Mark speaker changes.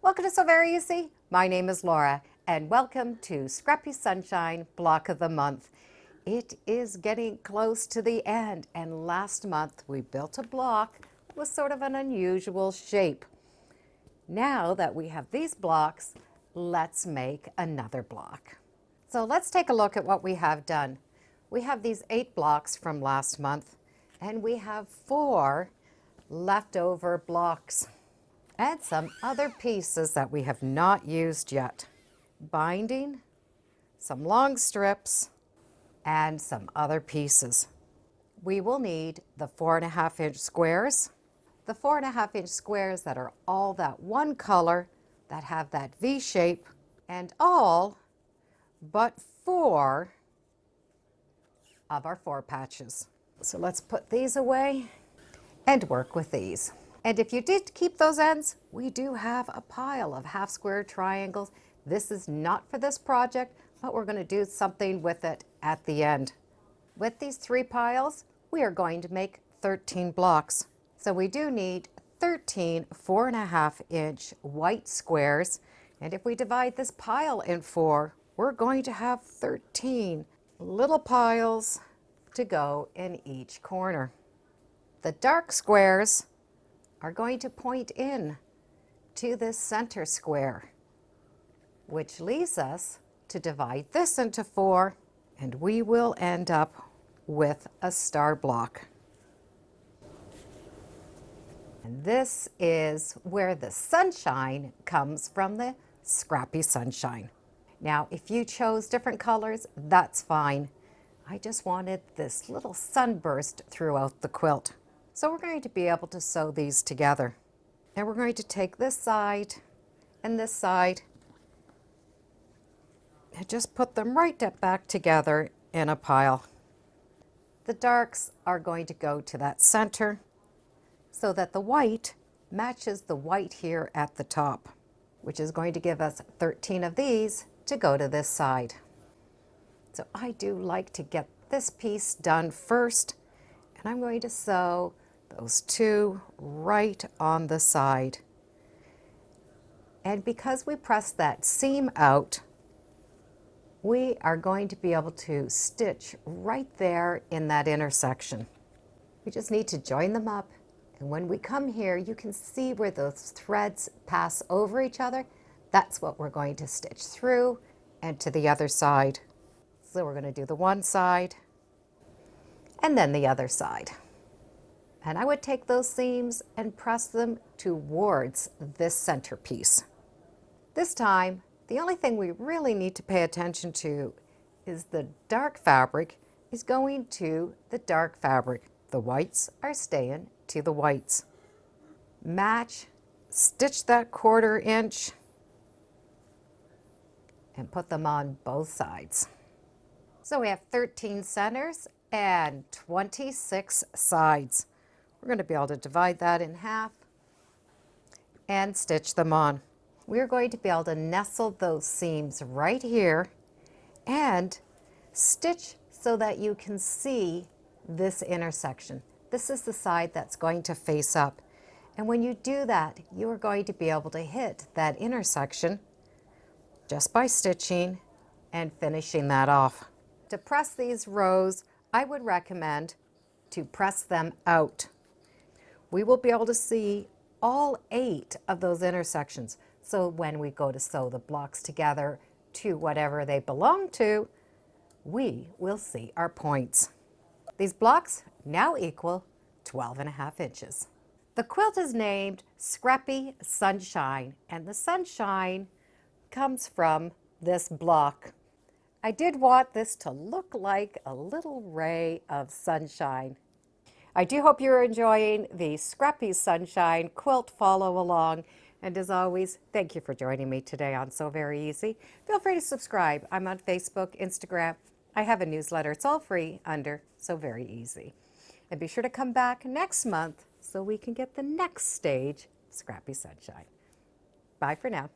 Speaker 1: Welcome to Sew Very Easy. My name is Laura and welcome to Scrappy Sunshine Block of the Month. It is getting close to the end and last month we built a block with sort of an unusual shape. Now that we have these blocks, let's make another block. So let's take a look at what we have done. We have these 8 blocks from last month and we have 4 leftover blocks and some other pieces that we have not used yet. Binding, some long strips, and some other pieces. We will need the 4.5-inch squares, the 4.5-inch squares that are all that one color that have that V shape, and all but 4 of our 4 patches. So let's put these away and work with these. And if you did keep those ends, we do have a pile of half square triangles. This is not for this project, but we're going to do something with it at the end. With these 3 piles, we are going to make 13 blocks. So we do need 13 4.5-inch white squares. And if we divide this pile in 4, we're going to have 13 little piles to go in each corner. The dark squares are going to point in to this center square, which leads us to divide this into 4, and we will end up with a star block. And this is where the sunshine comes from, the Scrappy Sunshine. Now, if you chose different colors, that's fine. I just wanted this little sunburst throughout the quilt. So we're going to be able to sew these together. And we're going to take this side and this side and just put them right back together in a pile. The darks are going to go to that center so that the white matches the white here at the top, which is going to give us 13 of these to go to this side. So I do like to get this piece done first, and I'm going to sew those 2 right on the side. And because we press that seam out, we are going to be able to stitch right there in that intersection. We just need to join them up, and when we come here, you can see where those threads pass over each other. That's what we're going to stitch through and to the other side. So we're going to do the one side and then the other side. And I would take those seams and press them towards this centerpiece. This time, the only thing we really need to pay attention to is the dark fabric is going to the dark fabric. The whites are staying to the whites. Match, stitch that 1/4 inch, and put them on both sides. So we have 13 centers and 26 sides. We're going to be able to divide that in half and stitch them on. We're going to be able to nestle those seams right here and stitch so that you can see this intersection. This is the side that's going to face up. And when you do that, you are going to be able to hit that intersection just by stitching and finishing that off. To press these rows, I would recommend to press them out. We will be able to see all 8 of those intersections. So when we go to sew the blocks together to whatever they belong to, we will see our points. These blocks now equal 12.5 inches. The quilt is named Scrappy Sunshine, and the sunshine comes from this block. I did want this to look like a little ray of sunshine. I do hope you're enjoying the Scrappy Sunshine quilt follow along. And as always, thank you for joining me today on Sew Very Easy. Feel free to subscribe. I'm on Facebook, Instagram. I have a newsletter. It's all free under Sew Very Easy. And be sure to come back next month so we can get the next stage, Scrappy Sunshine. Bye for now.